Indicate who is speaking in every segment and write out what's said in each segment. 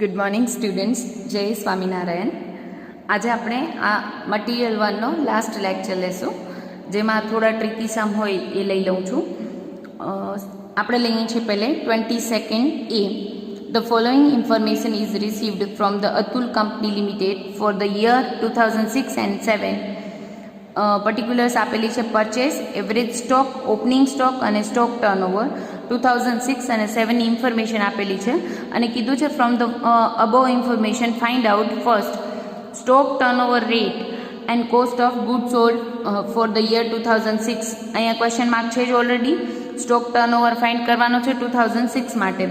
Speaker 1: Good morning students, જય સ્વામિનારાયણ. આજે આપણે આ મટીરિયલ 1નો લાસ્ટ લેક્ચર લેશું, જેમાં થોડા ટ્રિકી સમ હોય એ લઈ લઉં છું. આપણે લઈએ છીએ પહેલે 22nd A. The following information is received from the Atul Company Limited for the year 2006 and 7. પર્ટિક્યુલર્સ આપેલી છે purchase, average stock, opening stock અને સ્ટોક ટર્નઓવર 2006 અને 7ની ઇન્ફોર્મેશન આપેલી છે અને કીધું છે from the above information find out first stock turnover rate and cost of good sold for the year 2006. અહીંયા ક્વેશ્ચન માર્ક છે જ ઓલરેડી. સ્ટોક ટર્નઓવર ફાઇન્ડ કરવાનો છે 2006 માટે.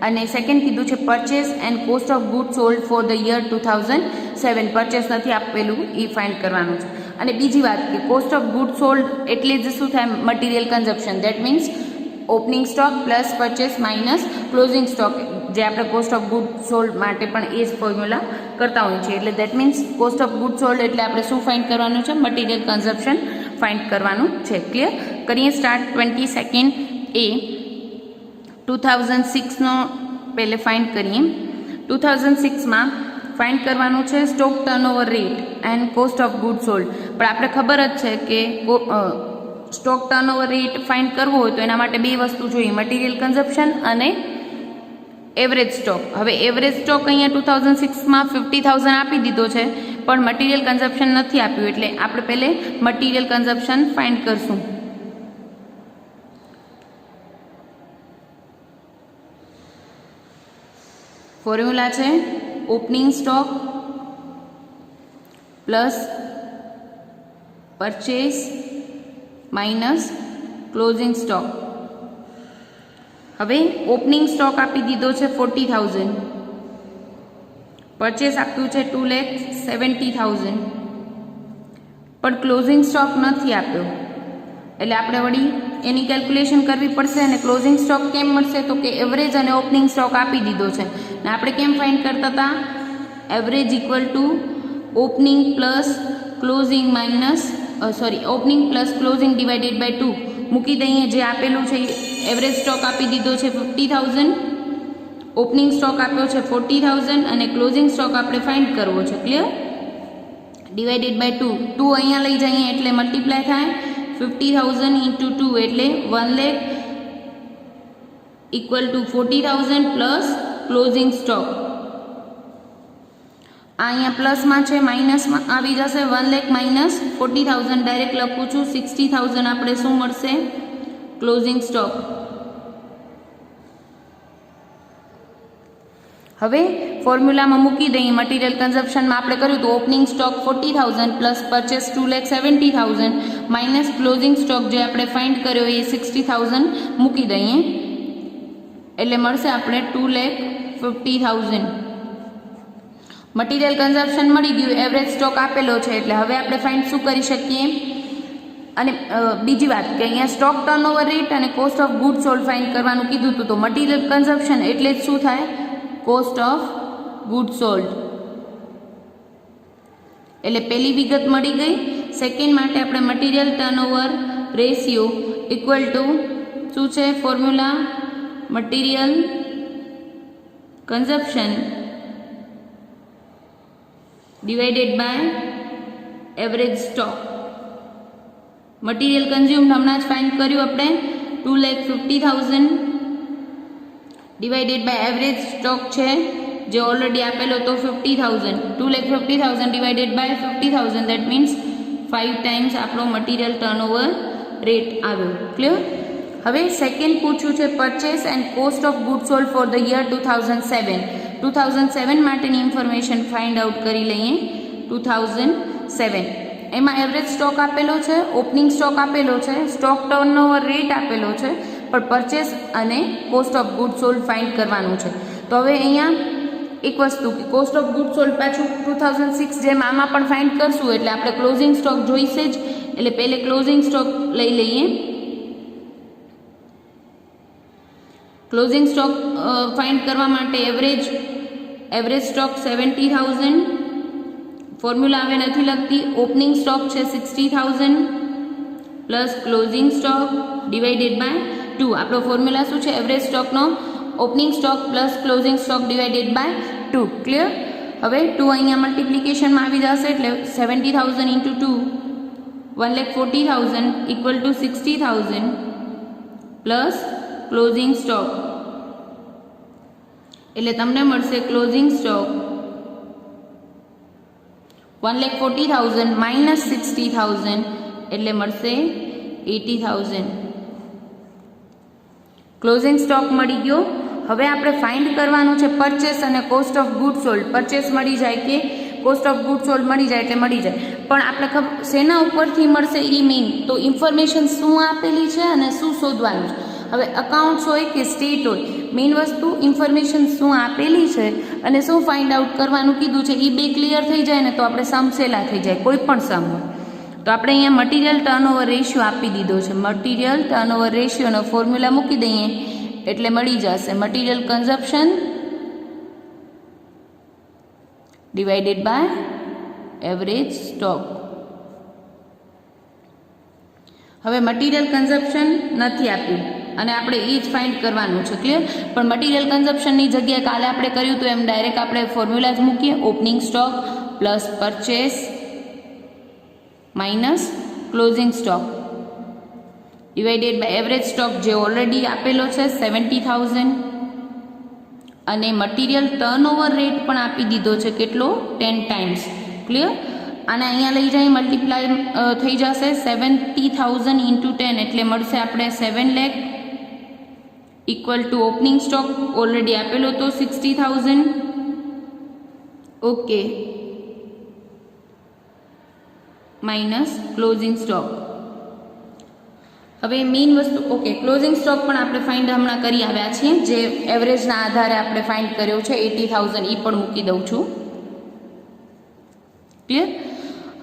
Speaker 1: અને સેકન્ડ કીધું છે purchase and cost of good sold for the year 2007. Purchase નથી આપેલું, એ ફાઇન્ડ કરવાનું છે. અને બીજી વાત કે કોસ્ટ ઓફ ગુડ સોલ્ડ એટલે જ શું થાય, material consumption. That means opening stock plus purchase minus closing stock, જે આપણે કોસ્ટ ઓફ ગુડ સોલ્ડ માટે પણ એ જ ફોર્મ્યુલા કરતા હોઈએ છીએ. એટલે that means cost of good sold એટલે આપણે શું ફાઇન્ડ કરવાનું છે, મટીરિયલ કન્ઝપ્શન ફાઇન્ડ કરવાનું છે. ક્લિયર? કરીએ સ્ટાર્ટ. 22nd A 2006નો પહેલે ફાઇન્ડ કરીએ. 2006માં ફાઇન્ડ કરવાનું છે stock turnover rate and cost of good sold. પણ આપણે ખબર જ છે કે સ્ટોક ટર્નઓવર રેટ ફાઇન્ડ કરવો હોય તો એના માટે બે વસ્તુ જોઈએ, મટીરિયલ કન્ઝપ્શન અને એવરેજ સ્ટોક. હવે એવરેજ સ્ટોક અહીંયા 2006માં 50,000 આપી દીધો છે, પણ મટીરિયલ કન્ઝપ્શન નથી આપ્યું, એટલે આપણે પહેલે મટીરિયલ કન્ઝપ્શન ફાઇન્ડ કરશું. ફોર્મ્યુલા છે opening stock plus purchase minus closing stock. હવે ઓપનિંગ સ્ટોક આપી દીધો છે 40,000, પરચેસ આપ્યું છે 2,70,000, પણ ક્લોઝિંગ સ્ટોક નથી આપ્યો, એટલે આપણે વળી એની કેલ્ક્યુલેશન કરવી પડશે. અને ક્લોઝિંગ સ્ટોક કેમ મળશે, તો કે એવરેજ અને ઓપનિંગ સ્ટોક આપી દીધો છે ને આપણે કેમ ફાઇન્ડ કરતા હતા, average equal to opening plus closing minus opening plus closing divided by 2 મૂકી દઈએ. જે આપેલું છે એવરેજ સ્ટોક આપી દીધો છે 50,000, ઓપનિંગ સ્ટોક આપ્યો છે 40,000 અને ક્લોઝિંગ સ્ટોક આપણે ફાઇન્ડ કરવો છે. ક્લિયર? ડિવાઇડેડ બાય 2 અહીંયા લઈ જઈએ એટલે મલ્ટીપ્લાય થાય. 50,000 ઇન્ટુ 2 એટલે 1,00,000 equal to 40,000 plus closing stock. અહીંયા પ્લસમાં છે, માઇનસમાં આવી જશે. 1,00,000 માઇનસ 40,000 ડાયરેક્ટ લખું છું. 60,000 આપણે શું મળશે, ક્લોઝિંગ સ્ટોક. હવે ફોર્મ્યુલામાં મૂકી દઈએ. મટીરિયલ કન્ઝપ્શનમાં આપણે કર્યું તો opening stock 40,000 plus purchase 2,70,000 minus closing stock જે આપણે ફાઇન્ડ કર્યો એ 60,000 મૂકી દઈએ, એટલે મળશે આપણે 2,50,000. મટીરિયલ કન્ઝપ્શન મળી ગયું, એવરેજ સ્ટોક આપેલો છે, એટલે હવે આપણે ફાઇન્ડ શું કરી શકીએ. અને બીજી વાત કે અહીંયા સ્ટોક ટર્નઓવર રેટ અને cost of good sold find કરવાનું કીધું હતું, તો મટીરિયલ કન્ઝપ્શન એટલે જ શું થાય, કોસ્ટ ઓફ ગુડ સોલ્ડ. એટલે પહેલી વિગત મળી ગઈ. સેકન્ડ માટે આપણે material turnover ratio equal to શું છે formula, material consumption divided by average stock. Material consumed હમણાં જ ફાઇન્ડ કર્યું આપણે 2,50,000 ડિવાઇડેડ બાય એવરેજ સ્ટોક છે જે ઓલરેડી આપેલો તો 50,000. 2,50,000 divided by 50,000 that means 5 times આપણો મટીરિયલ ટર્નઓવર રેટ આવ્યો. ક્લિયર? હવે સેકન્ડ પૂછ્યું છે purchase and cost of good sold for the year 2007. 2007 માટેની ઇન્ફોર્મેશન ફાઇન્ડ આઉટ કરી લઈએ. 2007 એમાં એવરેજ સ્ટોક આપેલો છે, ઓપનિંગ સ્ટોક આપેલો છે, સ્ટોક ટર્નઓવર રેટ આપેલો છે, પણ પરચેસ અને cost of good sold find કરવાનું છે. તો હવે અહીંયા એક વસ્તુ કે કોસ્ટ ઓફ ગુડ સોલ્ડ પાછું 2006 જેમ આમાં પણ ફાઇન્ડ કરશું, એટલે આપણે ક્લોઝિંગ સ્ટોક જોઈશે જ, એટલે પહેલે ક્લોઝિંગ સ્ટોક લઈ લઈએ. ક્લોઝિંગ સ્ટોક ફાઇન્ડ કરવા માટે એવરેજ સ્ટોક 70,000, ફોર્મ્યુલા હવે નથી લખતી. ઓપનિંગ સ્ટોક છે 60,000 plus closing stock divided by 2. આપણો ફોર્મ્યુલા શું છે, એવરેજ સ્ટોકનો opening stock plus closing stock divided by 2. Clear? હવે 2 અહીંયા મલ્ટિપ્લિકેશનમાં આવી જશે એટલે 70,000 into 2 1,40,000 equal to 60,000 plus closing stock, એટલે તમને મળશે ક્લોઝિંગ સ્ટોક 1,40,000 માઇનસ 60,000 એટલે મળશે 80,000. ક્લોઝિંગ સ્ટોક મળી ગયો. હવે આપણે ફાઇન્ડ કરવાનું છે પરચેસ અને cost of good sold. Purchase મળી જાય કે કોસ્ટ ઓફ ગુડ સોલ્ડ મળી જાય એટલે મળી જાય, પણ આપણે ખબર શેના ઉપરથી મળશે એ મેઇન. તો ઇન્ફોર્મેશન શું આપેલી છે અને શું શોધવાનું છે. હવે અકાઉન્ટ્સ હોય કે સ્ટેટ હોય, મેઇન વસ્તુ ઇન્ફોર્મેશન શું આપેલી છે અને શું ફાઇન્ડ આઉટ કરવાનું કીધું છે એ બે ક્લિયર થઈ જાય ને તો આપણે સમ સેલા થઈ જાય, કોઈ પણ સમ હોય. તો આપણે અહીંયા મટીરિયલ ટર્નઓવર રેશિયો આપી દીધો છે. મટીરિયલ ટર્નઓવર રેશિયોનો ફોર્મ્યુલા મૂકી દઈએ એટલે મળી જશે material consumption divided by average stock. હવે મટીરિયલ કન્ઝપ્શન નથી આપ્યું અને આપણે એ જ ફાઇન્ડ કરવાનું છે. ક્લિયર? પણ મટીરિયલ કન્ઝપ્શનની જગ્યાએ કાલે આપણે કર્યું તો એમ ડાયરેક્ટ આપણે ફોર્મ્યુલા જ મૂકીએ. Opening stock plus purchase minus closing stock divided by average stock જે ઓલરેડી આપેલો છે 70,000 અને મટીરિયલ ટર્નઓવર રેટ પણ આપી દીધો છે કેટલો 10 ટાઈમ્સ. ક્લિયર? અને અહીંયા લઈ જાય મલ્ટીપ્લાય થઈ જશે 70,000 ઇન્ટુ 10 એટલે મળશે આપણે 7 lakh equal to opening stock already આપેલો તો 60,000. Okay, minus closing stock. હવે મેઇન વસ્તુ ઓકે ક્લોઝિંગ સ્ટોક પણ આપણે ફાઇન્ડ હમણાં કરી આવ્યા છીએ, જે એવરેજના આધારે આપણે ફાઇન્ડ કર્યો છે 80,000 એ પણ મૂકી દઉં છું. ક્લિયર?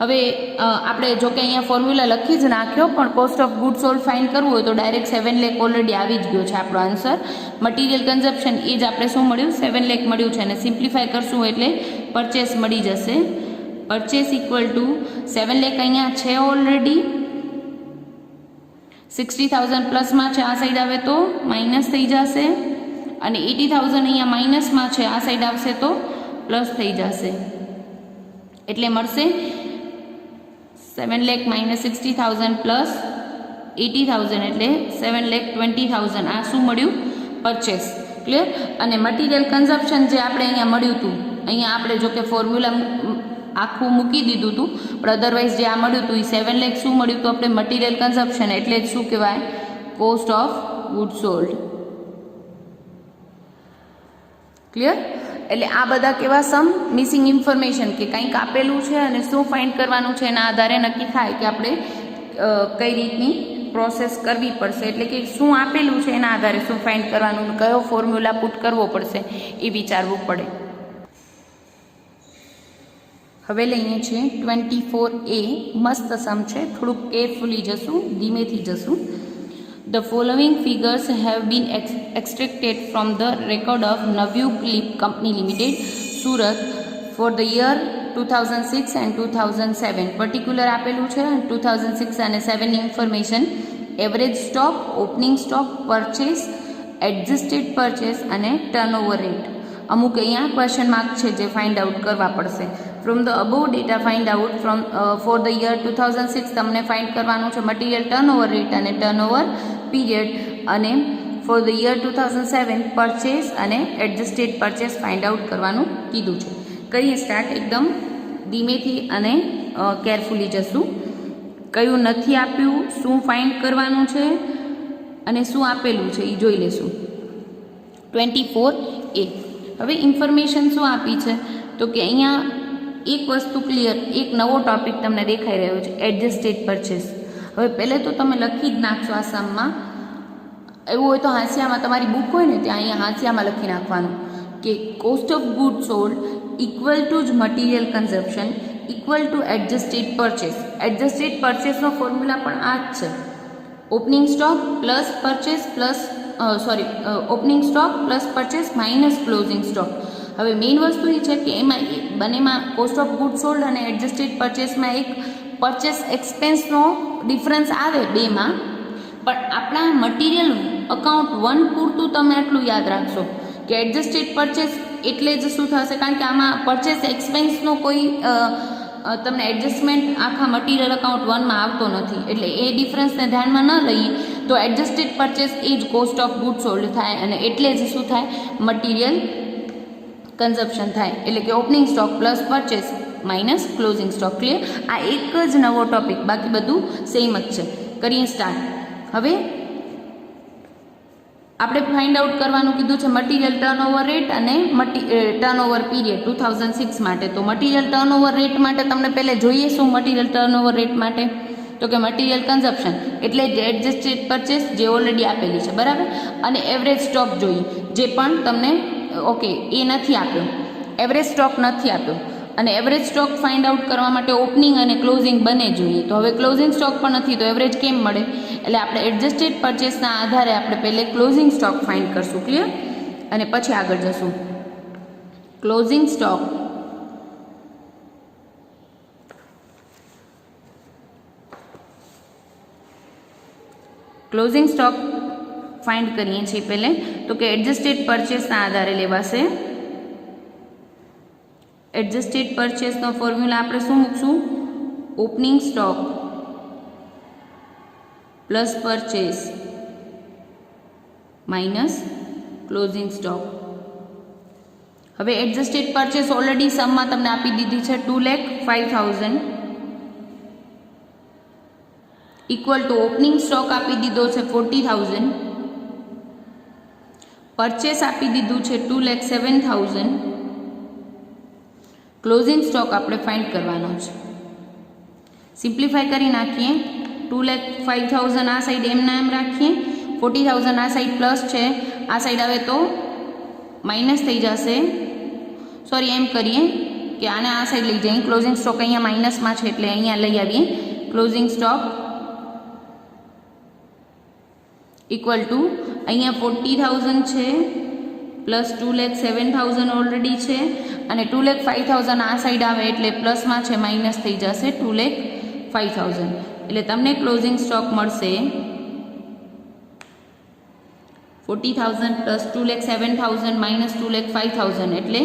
Speaker 1: હવે આપણે જો કે અહીંયા ફોર્મ્યુલા લખી જ નાખ્યો, પણ cost of good sold find કરવું હોય તો ડાયરેક્ટ 7 લાખ ઓલરેડી આવી જ ગયો છે આપણો આન્સર. મટીરિયલ કન્ઝપ્શન એ જ આપણે શું મળ્યું 7 લાખ મળ્યું છે અને સિમ્પ્લિફાય કરશું એટલે પરચેસ મળી જશે. પરચેસ ઇક્વલ ટુ 7 લાખ અહીંયા છે ઓલરેડી, 60,000 પ્લસમાં છે આ સાઈડ આવે તો માઇનસ થઈ જશે અને 80,000 અહીંયા માઇનસમાં છે આ સાઈડ આવશે તો પ્લસ થઈ જશે એટલે મળશે 7 લાખ માઇનસ 60,000 પ્લસ 80,000 એટલે 7,20,000. આ શું મળ્યું પરચેસ. ક્લિયર? અને મટીરિયલ કન્ઝપ્શન જે આપણે અહીંયા મળ્યું હતું, અહીંયા આપણે જો કે ફોર્મ્યુલા આખું મૂકી દીધું હતું પણ અધરવાઇઝ જે આ મળ્યું હતું એ 7 લાખ શું મળ્યું હતું આપણે મટીરિયલ કન્ઝપ્શન એટલે જ શું કહેવાય cost of good sold. Clear? એટલે આ બધા કેવા સમ મિસિંગ ઇન્ફોર્મેશન કે કંઈક આપેલું છે અને શું ફાઇન્ડ કરવાનું છે એના આધારે નક્કી થાય કે આપણે કઈ રીતની પ્રોસેસ કરવી પડશે. એટલે કે શું આપેલું છે એના આધારે શું ફાઇન્ડ કરવાનું, કયો ફોર્મ્યુલા પુટ કરવો પડશે એ વિચારવું પડે. હવે લઈએ છીએ 24A. મસ્ત સમ છે, થોડુંક કેરફુલી જશું, ધીમેથી જશું. The following figures have been extracted from the record of Navayuga Clip Company Limited, Surat for the year 2006 and 2007. Particular આપેલું છે 2006 અને 7 ની information, average stock, opening stock, purchase, adjusted purchase અને ટર્નઓવર રેટ. અમુક અહીંયા ક્વેશ્ચન માર્ક છે જે find out કરવા પડશે. From the above data find out from four the year 2006 તમને ફાઇન્ડ કરવાનું છે મટીરિયલ ટર્નઓવર રેટ અને ટર્નઓવર પીરિયડ, અને ફોર ધ યર 2007 પરચેસ અને એડજસ્ટેડ પરચેસ ફાઇન્ડ આઉટ કરવાનું કીધું છે. કરીએ સ્ટાર્ટ. એકદમ ધીમેથી અને કેરફુલી જશું. કયું નથી આપ્યું, શું ફાઇન્ડ કરવાનું છે અને શું આપેલું છે એ જોઈ લેશું. 24A. હવે ઇન્ફોર્મેશન શું આપી છે તો કે અહીંયા એક વસ્તુ ક્લિયર, એક નવો ટોપિક તમને દેખાઈ રહ્યો છે એડજસ્ટેડ પરચેસ. હવે પહેલે તો તમે લખી જ નાખશો આ સમમાં. એવું હોય તો હાંસિયામાં તમારી બુક હોય ને ત્યાં અહીંયા હાંસિયામાં લખી નાખવાનું કે cost of good sold equal to જ material consumption equal to adjusted purchase. Adjusted પરચેસનો ફોર્મ્યુલા પણ આ જ છે, opening stock plus purchase plus opening stock plus purchase minus closing stock. હવે મેઇન વસ્તુ એ છે કે એમાં બંનેમાં કોસ્ટ ઓફ ગુડ સોલ્ડ અને એડજસ્ટેડ પરચેસમાં એક પરચેસ એક્સપેન્સનો ડિફરન્સ આવે બેમાં, પણ આપણા મટીરિયલ અકાઉન્ટ 1 પૂરતું તમે આટલું યાદ રાખશો કે એડજસ્ટેડ પરચેસ એટલે જ શું થશે, કારણ કે આમાં પરચેસ એક્સપેન્સનો કોઈ તમને એડજસ્ટમેન્ટ આખા મટીરિયલ અકાઉન્ટ 1માં આવતો નથી, એટલે એ ડિફરન્સને ધ્યાનમાં ન લઈએ તો એડજસ્ટેડ પરચેસ એ જ કોસ્ટ ઓફ ગુડ સોલ્ડ થાય, અને એટલે જ શું થાય, મટીરિયલ કન્ઝપ્શન થાય. એટલે કે opening stock plus purchase minus closing stock. Clear? આ એક જ નવો ટોપિક, બાકી બધું સેમ જ છે. કરીએ સ્ટાર્ટ. હવે આપણે ફાઇન્ડ આઉટ કરવાનું કીધું છે મટીરિયલ ટર્નઓવર રેટ અને ટર્નઓવર પીરિયડ 2006 માટે. તો મટીરિયલ ટર્નઓવર રેટ માટે તમને પહેલાં જોઈએ શું મટીરિયલ ટર્નઓવર રેટ માટે, તો કે મટીરિયલ કન્ઝપ્શન એટલે એડજસ્ટેડ પરચેસ જે ઓલરેડી આપેલી છે, બરાબર, અને એવરેજ સ્ટોક જોઈએ જે પણ તમને ઓકે એ નથી આપ્યો, એવરેજ સ્ટોક નથી આપ્યો, અને એવરેજ સ્ટોક ફાઇન્ડ આઉટ કરવા માટે ઓપનિંગ અને ક્લોઝિંગ બંને જોઈએ. તો હવે ક્લોઝિંગ સ્ટોક પણ નથી તો એવરેજ કેમ મળે, એટલે આપણે એડજસ્ટેડ પરચેસના આધારે આપણે પહેલે ક્લોઝિંગ સ્ટોક ફાઇન્ડ કરશું. ક્લિયર? અને પછી આગળ જશું. ક્લોઝિંગ સ્ટોક ફાઇન્ડ કરીએ છીએ પહેલે, તો કે એડજસ્ટેડ પરચેસના આધારે લેવાશે. એડજસ્ટેડ પરચેસનો ફોર્મ્યુલા આપણે શું મૂકશું, opening stock plus purchase minus closing stock. હવે એડજસ્ટેડ પરચેસ ઓલરેડી સમમાં તમને આપી દીધી છે 2,05,000 ઇક્વલ ટુ ઓપનિંગ સ્ટોક આપી દીધો છે 40,000, પરચેસ આપી દીધું છે 2,07,000, ક્લોઝિંગ સ્ટોક આપણે ફાઇન્ડ કરવાનો છે. સિમ્પ્લિફાય કરી નાખીએ. 2,05,000 આ સાઈડ એમના એમ રાખીએ, 40,000 આ સાઈડ પ્લસ છે, આ સાઈડ આવે તો માઇનસ થઈ જશે. સોરી, એમ કરીએ કે આને આ સાઈડ લઈ જઈએ. ક્લોઝિંગ સ્ટોક અહીંયા માઇનસમાં છે એટલે અહીંયા લઈ આવીએ. ક્લોઝિંગ સ્ટોક ઇક્વલ ટુ અહીંયા 40,000 છે પ્લસ 2,07,000 ઓલરેડી છે, અને 2,05,000 આ સાઈડ આવે એટલે પ્લસમાં છે, માઇનસ થઈ જશે 2,05,000. એટલે તમને ક્લોઝિંગ સ્ટોક મળશે 40,000 પ્લસ 2,07,000 માઇનસ 2,05,000 એટલે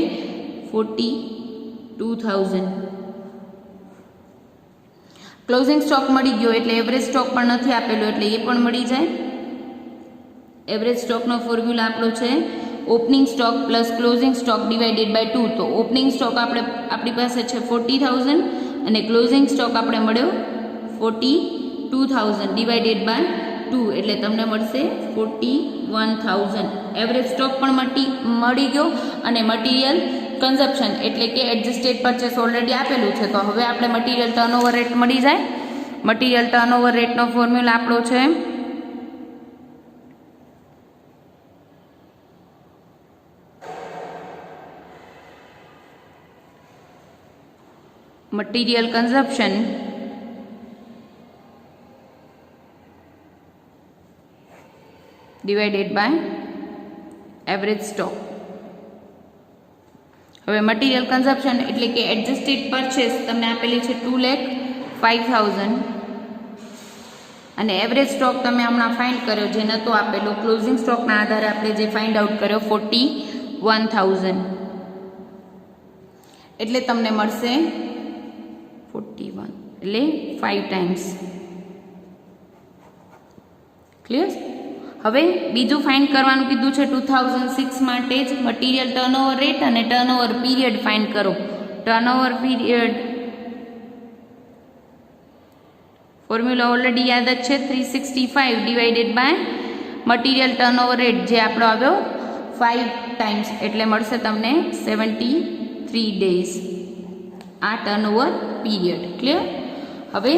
Speaker 1: 42,000. ક્લોઝિંગ સ્ટોક મળી ગયો એટલે એવરેજ સ્ટોક પણ નથી આપેલો એટલે એ પણ મળી જાય. એવરેજ સ્ટોકનો ફોર્મ્યુલા આપણો છે opening stock plus closing stock divided by 2. તો ઓપનિંગ સ્ટોક આપણી પાસે છે 40,000 અને ક્લોઝિંગ સ્ટોક આપણે મળ્યો 42,000 ડિવાઇડેડ બાય 2 એટલે તમને મળશે 41,000. એવરેજ સ્ટોક પણ મળી ગયો અને મટીરિયલ કન્ઝપ્શન એટલે કે એડજસ્ટેડ પરચેસ ઓલરેડી આપેલું છે. તો હવે આપણે મટીરિયલ ટર્નઓવર રેટ મળી જાય. મટીરિયલ ટર્નઓવર રેટનો ફોર્મ્યુલા આપણો છે material consumption divided by average stock. હવે મટીરિયલ કન્ઝપ્શન એટલે કે એડજસ્ટેડ પરચેસ તમને આપેલી છે 2,05,000 અને એવરેજ સ્ટોક તમે હમણાં ફાઇન્ડ કર્યો જે નહોતો આપેલો, ક્લોઝિંગ સ્ટોકના આધારે આપણે જે ફાઇન્ડ આઉટ કર્યો 41,000 એટલે તમને મળશે 41 એટલે 5 ટાઈમ્સ. ક્લિયર? હવે બીજું ફાઇન્ડ કરવાનું કીધું છે 2006 માટે જ મટીરિયલ ટર્નઓવર રેટ અને ટર્નઓવર પીરિયડ ફાઇન્ડ કરો. ટર્નઓવર પીરિયડ ફોર્મ્યુલા ઓલરેડી યાદ જ છે 365 divided by material turnover rate જે આપણો આવ્યો 5 ટાઈમ્સ એટલે મળશે તમને 73 ડેઝ આ ટર્નઓવર પીરિયડ. ક્લિયર? હવે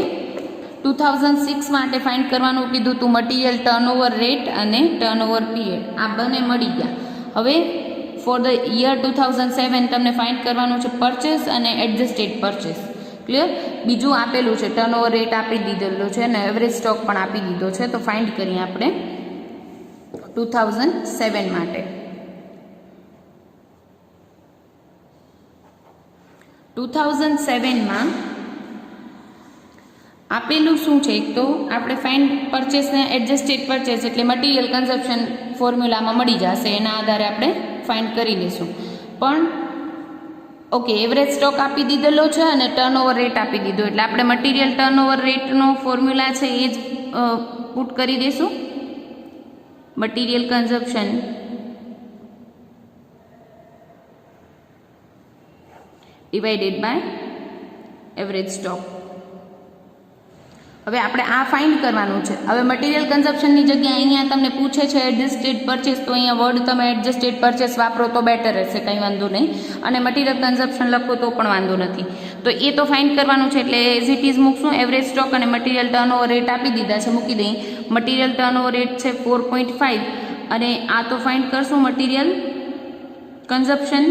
Speaker 1: 2006 માટે ફાઇન્ડ કરવાનું કીધું તું મટીરિયલ ટર્નઓવર રેટ અને ટર્નઓવર પીરિયડ આ બંને મળી ગયા. હવે ફોર ધ યર 2007 તમને ફાઇન્ડ કરવાનું છે પરચેસ અને એડજસ્ટેડ પરચેસ. ક્લિયર? બીજું આપેલું છે ટર્નઓવર રેટ આપી દીધેલો છે અને એવરેજ સ્ટોક પણ આપી દીધો છે. તો ફાઇન્ડ કરીએ આપણે 2007 માટે. 2007માં આપેલું શું છે, એક તો આપણે ફાઇન્ડ પરચેસને એડજસ્ટેડ પરચેસ એટલે મટીરિયલ કન્ઝપ્શન ફોર્મ્યુલામાં મળી જશે, એના આધારે આપણે ફાઇન્ડ કરી લઈશું. પણ ઓકે એવરેજ સ્ટોક આપી દીધેલો છે અને ટર્નઓવર રેટ આપી દીધો, એટલે આપણે મટીરિયલ ટર્નઓવર રેટનો ફોર્મ્યુલા છે એ જ પુટ કરી દઈશું. Material consumption divided by average stock. હવે આપણે આ ફાઇન્ડ કરવાનું છે. હવે મટીરિયલ કન્ઝપ્શનની જગ્યાએ અહીંયા તમને પૂછે છે એડજસ્ટેડ પરચેસ, તો અહીંયા વર્ડ તમે એડજસ્ટેડ પરચેસ વાપરો તો બેટર રહેશે, કંઈ વાંધો નહીં. અને મટીરિયલ કન્ઝપ્શન લખો તો પણ વાંધો નથી. તો એ તો ફાઇન્ડ કરવાનું છે, એટલે એઝ ઇટ ઇઝ મૂકશું. એવરેજ સ્ટોક અને મટીરિયલ ટર્નઓવર રેટ આપી દીધા છે, મૂકી દઈએ. મટીરિયલ ટર્નઓવર રેટ છે 4.5 અને આ તો ફાઇન્ડ કરશું મટીરિયલ કન્ઝપ્શન.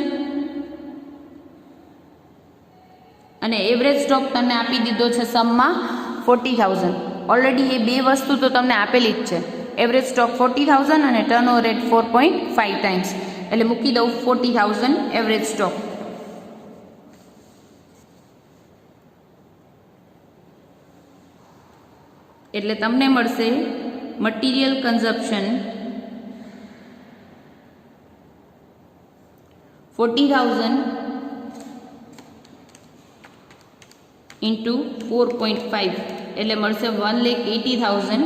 Speaker 1: અને એવરેજ સ્ટોક તમને આપી દીધો છે સમમાં 40,000. ઓલરેડી એ બે વસ્તુ તો તમને આપેલી જ છે. એવરેજ સ્ટોક 40,000 અને ટર્નઓવર રેટ 4.5 ટાઈમ્સ, એટલે મૂકી દઉં 40,000 એવરેજ સ્ટોક. એટલે તમને મળશે મટીરિયલ કન્ઝપ્શન 40,000 ઇન્ટુ 4.5 એટલે મળશે 1,80,000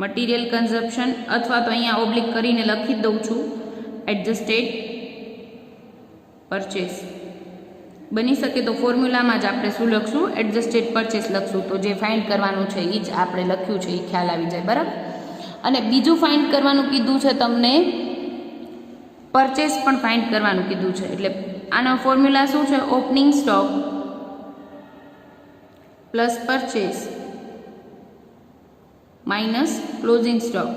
Speaker 1: મટીરિયલ કન્ઝપ્શન. અથવા તો અહીંયા ઓબ્લિક કરીને લખી દઉં છું એડજસ્ટેડ પરચેસ. બની શકે તો ફોર્મ્યુલામાં જ આપણે શું લખશું, એડજસ્ટેડ પરચેસ લખશું. તો જે ફાઇન્ડ કરવાનું છે એ જ આપણે લખ્યું છે, એ ખ્યાલ આવી જાય, બરાબર. અને બીજું ફાઇન્ડ કરવાનું કીધું છે તમને, પરચેસ પણ ફાઇન્ડ કરવાનું કીધું છે. એટલે આનો ફોર્મ્યુલા શું છે, opening stock plus purchase minus closing stock.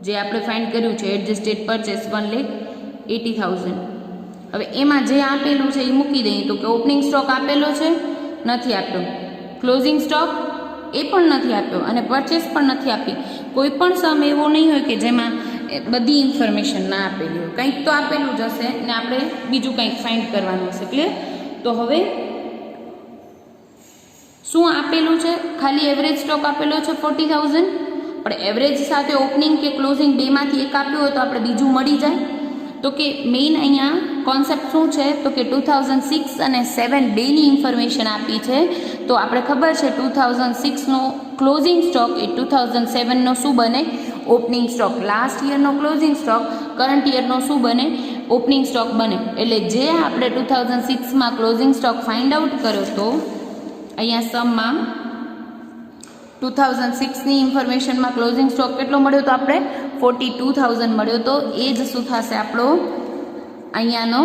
Speaker 1: જે આપણે ફાઇન્ડ કર્યું છે એડજસ્ટેડ પરચેસ 1,80,000. હવે એમાં જે આપેલું છે એ મૂકી દઈએ. તો કે ઓપનિંગ સ્ટોક આપેલો છે, નથી આપ્યો. ક્લોઝિંગ સ્ટોક એ પણ નથી આપ્યો અને પરચેસ પણ નથી આપી. કોઈ પણ સમ એવો નહીં હોય કે જેમાં બધી ઇન્ફોર્મેશન ના આપેલી હોય, કંઈક તો આપેલું જ હશે ને આપણે બીજું કંઈક ફાઇન્ડ કરવાનું હશે. ક્લિયર? તો હવે શું આપેલું છે, ખાલી એવરેજ સ્ટોક આપેલો છે 40,000, પણ એવરેજ સાથે ઓપનિંગ કે ક્લોઝિંગ બેમાંથી એક આપ્યું હોય તો આપણે બીજું મળી જાય. તો કે મેઇન અહીંયા કોન્સેપ્ટ શું છે, તો કે 2006 અને 7 બેની ઇન્ફોર્મેશન આપી છે. તો આપણે ખબર છે 2006નો ક્લોઝિંગ સ્ટોક એ 2007નો શું બને, ઓપનિંગ સ્ટોક. લાસ્ટ યરનો ક્લોઝિંગ સ્ટોક કરંટ યરનો શું બને, ઓપનિંગ સ્ટોક બને. એટલે જે આપણે 2006માં ક્લોઝિંગ સ્ટોક ફાઇન્ડ આઉટ કર્યો તો અહીંયા સમમાં 2006ની ઇન્ફોર્મેશનમાં ક્લોઝિંગ સ્ટોક કેટલો મળ્યો તો આપણે 42,000 મળ્યો તો એ જ શું થશે આપણો અહીંયાનો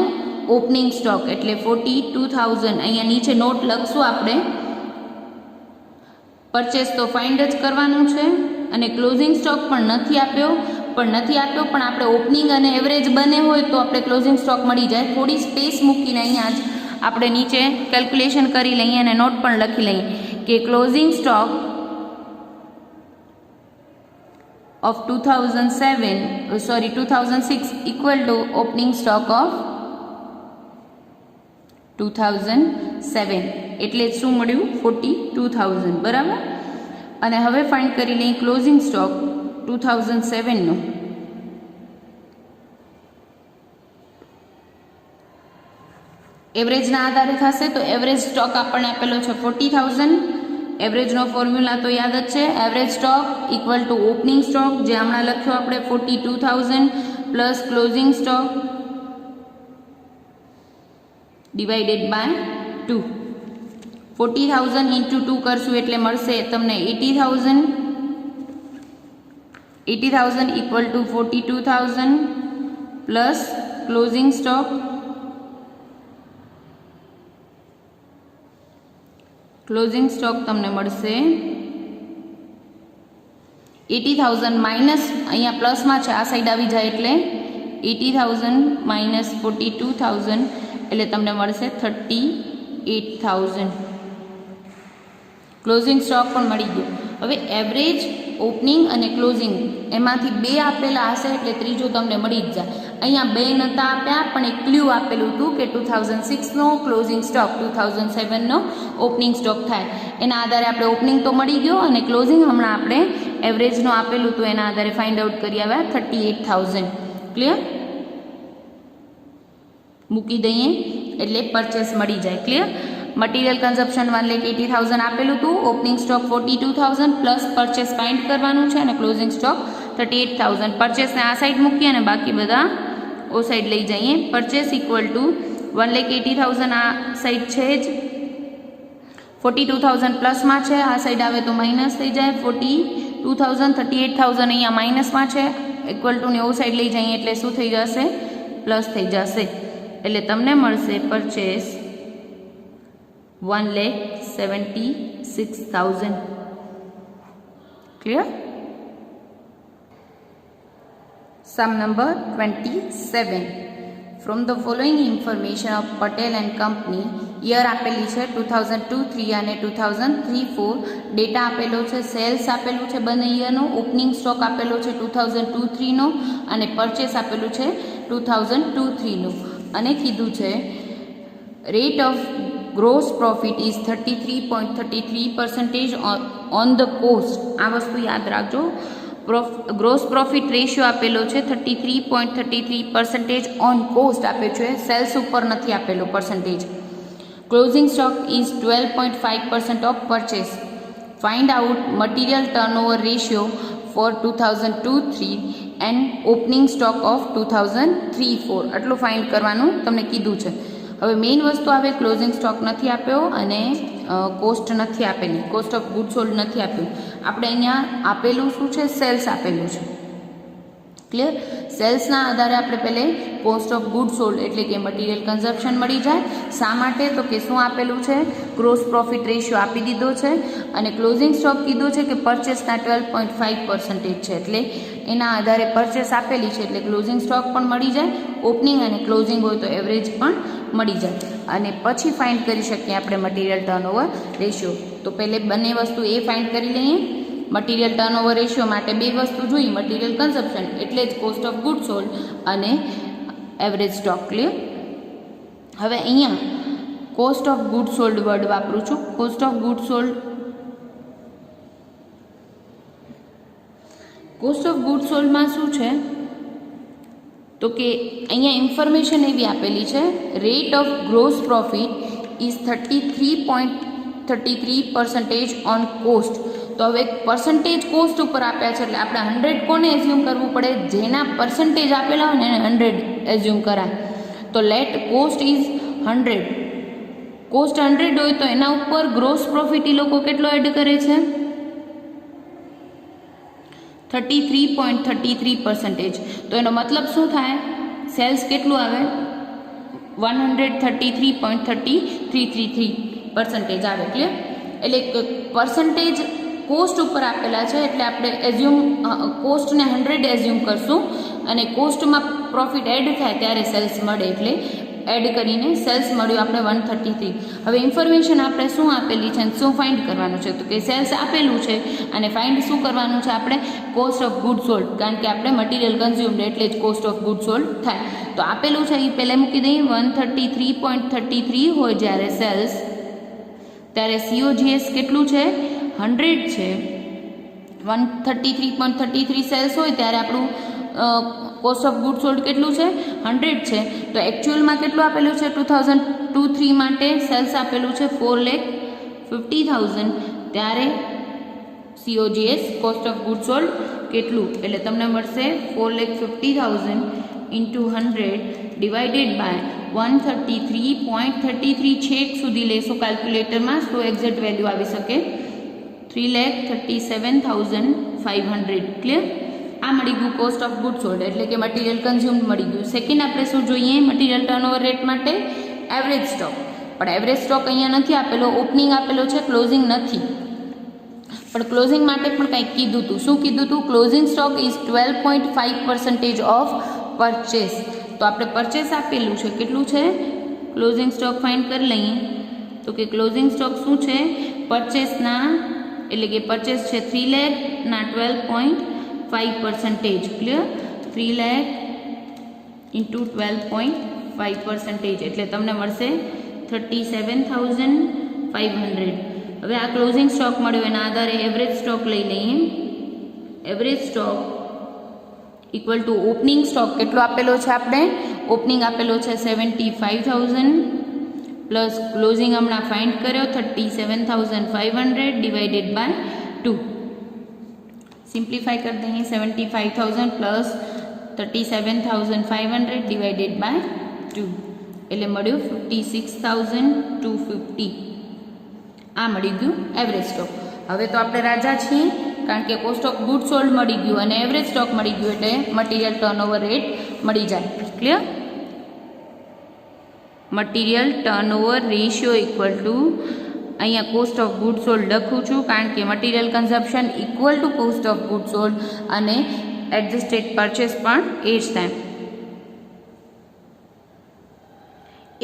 Speaker 1: ઓપનિંગ સ્ટોક, એટલે 42,000. અહીંયા નીચે નોટ લખશું આપણે. પરચેસ તો ફાઇન્ડ જ કરવાનું છે અને ક્લોઝિંગ સ્ટોક પણ નથી આપ્યો, પણ આપણે ઓપનિંગ અને એવરેજ બને હોય તો આપણે ક્લોઝિંગ સ્ટોક મળી જાય. થોડી સ્પેસ મૂકીને અહીંયા જ આપણે નીચે કેલ્ક્યુલેશન કરી લઈએ અને નોટ પણ લખી લઈએ કે closing stock of 2006 equal to opening stock of 2007. એટલે શું મળ્યું, 42,000, બરાબર. અને હવે ફાઇન્ડ કરી લઈએ ક્લોઝિંગ સ્ટોક 2007નો. એવરેજના આધારે થશે. તો એવરેજ સ્ટોક આપણને આપેલો છે 40,000. એવરેજનો ફોર્મ્યુલા તો યાદ જ છે, average stock equal to opening stock, જે હમણાં લખ્યો આપણે 42,000 plus closing stock divided by 2. 40,000 into 2 કરશું એટલે મળશે તમને 80,000. 80,000 equal to 42,000 plus closing stock. Closing stock તમને મળશે 80,000 માઇનસ, અહીંયા પ્લસમાં છે આ સાઈડ આવી જાય એટલે 80,000 માઇનસ 42,000 એટલે તમને મળશે 38,000. ક્લોઝિંગ સ્ટોક પણ મળી ગયો. હવે એવરેજ, ઓપનિંગ અને ક્લોઝિંગ એમાંથી બે આપેલા હશે એટલે ત્રીજું તમને મળી જ જાય. અહીંયા બે નહોતા આપ્યા પણ એક ક્લ્યુ આપેલું હતું કે 2006નો ક્લોઝિંગ સ્ટોક 2007નો ઓપનિંગ સ્ટોક થાય. એના આધારે આપણે ઓપનિંગ તો મળી ગયો અને ક્લોઝિંગ હમણાં આપણે એવરેજનો આપેલું હતું એના આધારે ફાઇન્ડ આઉટ કરી આવ્યા 38,000. ક્લિયર? મૂકી દઈએ એટલે પરચેસ મળી જાય. ક્લિયર? મટીરિયલ કન્ઝપ્શન 1,80,000 આપેલું હતું, opening stock 42,000 plus purchase find કરવાનું છે અને ક્લોઝિંગ સ્ટોક 38,000. પરચેસને આ સાઈડ મૂકીએ અને બાકી બધા ઓ સાઈડ લઈ જઈએ. પરચેસ ઇક્વલ ટુ 1,80,000 આ સાઈડ છે જ, 42,000 પ્લસમાં છે, આ સાઈડ આવે તો માઇનસ થઈ જાય, 42,000 38,000 અહીંયા માઇનસમાં છે, ઇક્વલ ટુ ને ઓ સાઈડ લઈ જઈએ એટલે શું થઈ જશે? પ્લસ થઈ જશે. એટલે તમને મળશે purchase 1,76,000. Clear? Sum number 27. From the following information of Patel and Company, year આપેલી છે 2002-3 અને 2003-4, ડેટા આપેલો છે, સેલ્સ આપેલું છે બંને યરનો, ઓપનિંગ સ્ટોક આપેલો છે 2002-3 નો અને પરચેસ આપેલું છે 2002-3 નું, અને કીધું છે rate of gross profit is 33.33% on the cost. આ વસ્તુ યાદ રાખજો. ગ્રોસ પ્રોફિટ રેશિયો આપેલો છે 33.33% ઓન કોસ્ટ આપ્યો છે, સેલ્સ ઉપર નથી આપેલો percentage. Closing stock is 12.5% of purchase. Find out material turnover ratio for 2002-3 and opening stock of 2003-4. આટલું ફાઇન્ડ કરવાનું તમને કીધું છે. હવે મેઇન વસ્તુ આવે, ક્લોઝિંગ સ્ટોક નથી આપ્યો અને કોસ્ટ નથી આપેલી, કોસ્ટ ઓફ ગુડ સોલ્ડ નથી આપ્યું. આપણે અહીંયા આપેલું શું છે? સેલ્સ આપેલું છે. ક્લિયર? સેલ્સના આધારે આપણે પહેલે કોસ્ટ ઓફ ગુડ સોલ્ડ એટલે કે મટીરિયલ કન્ઝપ્શન મળી જાય. શા માટે? તો કે શું આપેલું છે? ગ્રોસ પ્રોફિટ રેશિયો આપી દીધો છે અને ક્લોઝિંગ સ્ટોક કીધો છે કે પરચેસના 12.5% છે, એટલે એના આધારે પરચેસ આપેલી છે એટલે ક્લોઝિંગ સ્ટોક પણ મળી જાય, ઓપનિંગ અને ક્લોઝિંગ હોય તો એવરેજ પણ મળી જાય. અને પછી ફાઇન્ડ કરી શકીએ આપણે મટીરિયલ ટર્નઓવર રેશિયો. તો પહેલે બંને વસ્તુ એ ફાઇન્ડ કરી લઈએ. મટીરિયલ ટર્નઓવર રેશિયો માટે બે વસ્તુ જોઈ, મટીરિયલ કન્ઝપ્શન એટલે જ કોસ્ટ ઓફ ગુડ સોલ્ડ અને એવરેજ સ્ટોક. ક્લિયર? હવે અહીંયા cost of good sold word વાપરું છું. Cost of good sold, cost of good સોલ્ડમાં શું છે તો કે અહીંયા ઇન્ફોર્મેશન એવી આપેલી છે, rate of gross profit is 33.33% on cost. તો હવે પર્સન્ટેજ કોસ્ટ ઉપર આપ્યા છે એટલે આપણે 100 કોને એઝ્યુમ કરવું પડે? જેના પર્સન્ટેજ આપેલા હોય ને એને 100 એઝ્યુમ કરાય. તો લેટ કોસ્ટ ઇઝ 100. કોસ્ટ 100 હોય તો એના ઉપર ગ્રોસ પ્રોફિટ એ લોકો કેટલો એડ કરે છે? 33.33%. તો એનો મતલબ શું થાય? સેલ્સ કેટલું આવે? 133.3333% આવે. ક્લિયર? એટલે પર્સન્ટેજ કોસ્ટ ઉપર આપેલા છે એટલે આપણે એઝ્યુમ કોસ્ટને 100 એઝ્યુમ કરશું અને કોસ્ટમાં પ્રોફિટ એડ થાય ત્યારે સેલ્સ મળે, એટલે એડ કરીને સેલ્સ મળ્યું આપણે 133. હવે ઇન્ફોર્મેશન આપણે શું આપેલી છે અને શું ફાઇન્ડ કરવાનું છે? તો કે સેલ્સ આપેલું છે અને ફાઇન્ડ શું કરવાનું છે આપણે? કોસ્ટ ઓફ ગુડ સોલ્ડ, કારણ કે આપણે મટીરિયલ કન્ઝ્યુમ્ડ એટલે જ કોસ્ટ ઓફ ગુડ સોલ્ડ થાય. તો આપેલું છે એ પહેલાં મૂકી દઈએ. 133.33 હોય જ્યારે સેલ્સ, ત્યારે COGS કેટલું છે? 100 છે. 133.33 સેલ્સ હોય ત્યારે આપણું કોસ્ટ ઓફ ગુડ સોલ્ડ કેટલું છે? 100 છે. તો એકચ્યુઅલમાં કેટલું આપેલું છે? 2002-3 માટે સેલ્સ આપેલું છે 4,50,000, ત્યારે COGS cost of good sold કેટલું? એટલે તમને મળશે 4,50,000 ઇન્ટુ 100 ડિવાઇડેડ બાય 133.33. છેક સુધી લેશો કેલ્ક્યુલેટરમાં તો એક્ઝેક્ટ વેલ્યુ આવી શકે 3,37,500. ક્લિયર? આ મળી ગયું કોસ્ટ ઓફ ગુડ સોલ્ડ એટલે કે મટીરિયલ કન્ઝ્યુમ્ડ મળી ગયું. સેકન્ડ આપણે શું જોઈએ? મટીરિયલ ટર્નઓવર રેટ માટે એવરેજ સ્ટોક. પણ એવરેજ સ્ટોક અહીંયા નથી આપેલો, ઓપનિંગ આપેલો છે, ક્લોઝિંગ નથી. પણ ક્લોઝિંગ માટે પણ કંઈક કીધું હતું. શું કીધું હતું? Closing stock is 12.5% of purchase. તો આપણે પરચેસ આપેલું છે, કેટલું છે? ક્લોઝિંગ સ્ટોક ફાઇન્ડ કરી લઈએ. તો કે ક્લોઝિંગ સ્ટોક શું છે? પરચેસના એટલે કે પરચેસ છે 3 લાખ ના 12.5%. ક્લિયર? 3 લાખ ઇન્ટુ 12.5% એટલે તમને મળશે 37,500. હવે આ ક્લોઝિંગ સ્ટોક મળ્યો એના આધારે એવરેજ સ્ટોક લઈ લઈએ. Average stock equal to opening stock કેટલો આપેલો છે આપણે, ઓપનિંગ આપેલો છે 75,000 પ્લસ ક્લોઝિંગ હમણાં ફાઇન્ડ કર્યો 37,500 ડિવાઇડેડ બાય 2. સિમ્પ્લિફાઈ કરી દઈએ 75,000 પ્લસ 37,500 ડિવાઇડેડ બાય 2 એટલે મળ્યું 56,250. આ મળી ગયું એવરેજ સ્ટોક. હવે તો આપણે રાજા છીએ કારણ કે કોસ્ટ ઓફ ગુડ સોલ્ડ મળી ગયું અને એવરેજ સ્ટોક મળી ગયું એટલે મટીરિયલ ટર્નઓવર રેટ મળી જાય. Clear? Material turnover ratio equal two અહીંયા કોસ્ટ ઓફ ગુડ સોલ્ડ લખું છું કારણ કે material consumption equal to cost of good sold અને એડજસ્ટેડ પરચેસ પણ એ જ થાય.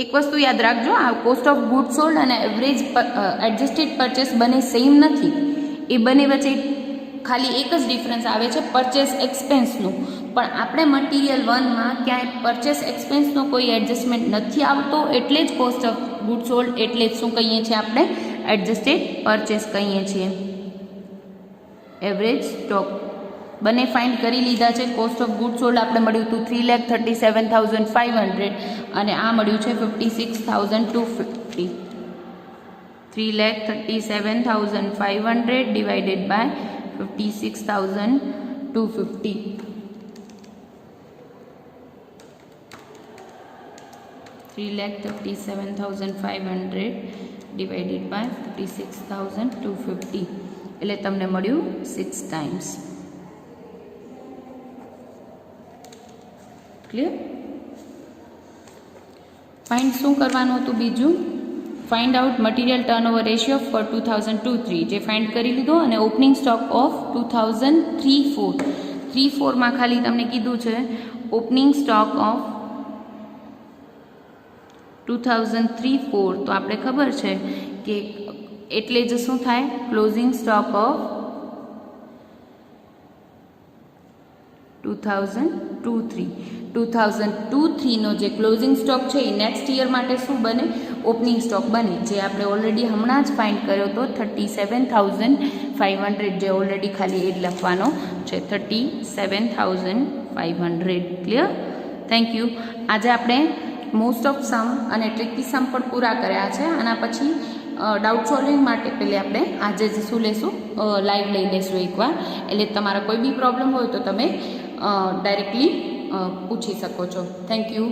Speaker 1: એક વસ્તુ યાદ રાખજો, આ કોસ્ટ ઓફ ગુડ સોલ્ડ અને એવરેજ એડજસ્ટેડ પરચેસ બંને સેમ નથી. એ બંને વચ્ચે ખાલી એક જ ડિફરન્સ આવે છે પરચેસ એક્સપેન્સનું. પણ આપણે મટીરિયલ 1માં ક્યાંય પરચેસ એક્સપેન્સનો કોઈ એડજસ્ટમેન્ટ નથી આવતો એટલે જ કોસ્ટ ઓફ ગુડ સોલ્ડ એટલે જ શું કહીએ છીએ આપણે એડજસ્ટેડ પરચેસ કહીએ છીએ. એવરેજ સ્ટોક બંને ફાઇન્ડ કરી લીધા છે. કોસ્ટ ઓફ ગુડ સોલ્ડ આપણે મળ્યું હતું 3,37,500 અને આ મળ્યું છે 56,250. 3,37,500 ડિવાઇડેડ બાય 56,250. 3,37,500 ડિવાઇડેડ બાય 56,250 એટલે તમને મળ્યું 6 ટાઈમ્સ. ક્લિયર? ફાઇન્ડ શું કરવાનું હતું બીજું? Find out material turnover ratio for 2002-03 જે ફાઇન્ડ કરી લીધો અને ઓપનિંગ સ્ટોક ઓફ 2003-04. 3-4માં ખાલી તમને કીધું છે ઓપનિંગ સ્ટોક ઓફ 2003-04 તો આપણે ખબર છે કે એટલે જ શું થાય ક્લોઝિંગ સ્ટોક ઓફ 2002-03. 2002-03નો જે ક્લોઝિંગ સ્ટોક છે એ નેક્સ્ટ યર માટે શું બને ઓપનિંગ સ્ટોક બને જે આપણે ઓલરેડી હમણાં જ ફાઇન્ડ કર્યો હતો 37,500 જે ઓલરેડી ખાલી એ જ લખવાનો છે 37,500. ક્લિયર? Thank you. આજે આપણે મોસ્ટ ઓફ સમ અને ટ્રિકી સમ પણ પૂરા કર્યા છે. આના પછી ડાઉટ સોલ્વિંગ માટે પહેલે આપણે આજે જ શું લેશું લાઈવ લઈ લેશું એકવાર. એટલે તમારા કોઈ બી પ્રોબ્લેમ હોય તો તમે ડાયરેક્ટલી પૂછી શકો છો. Thank you.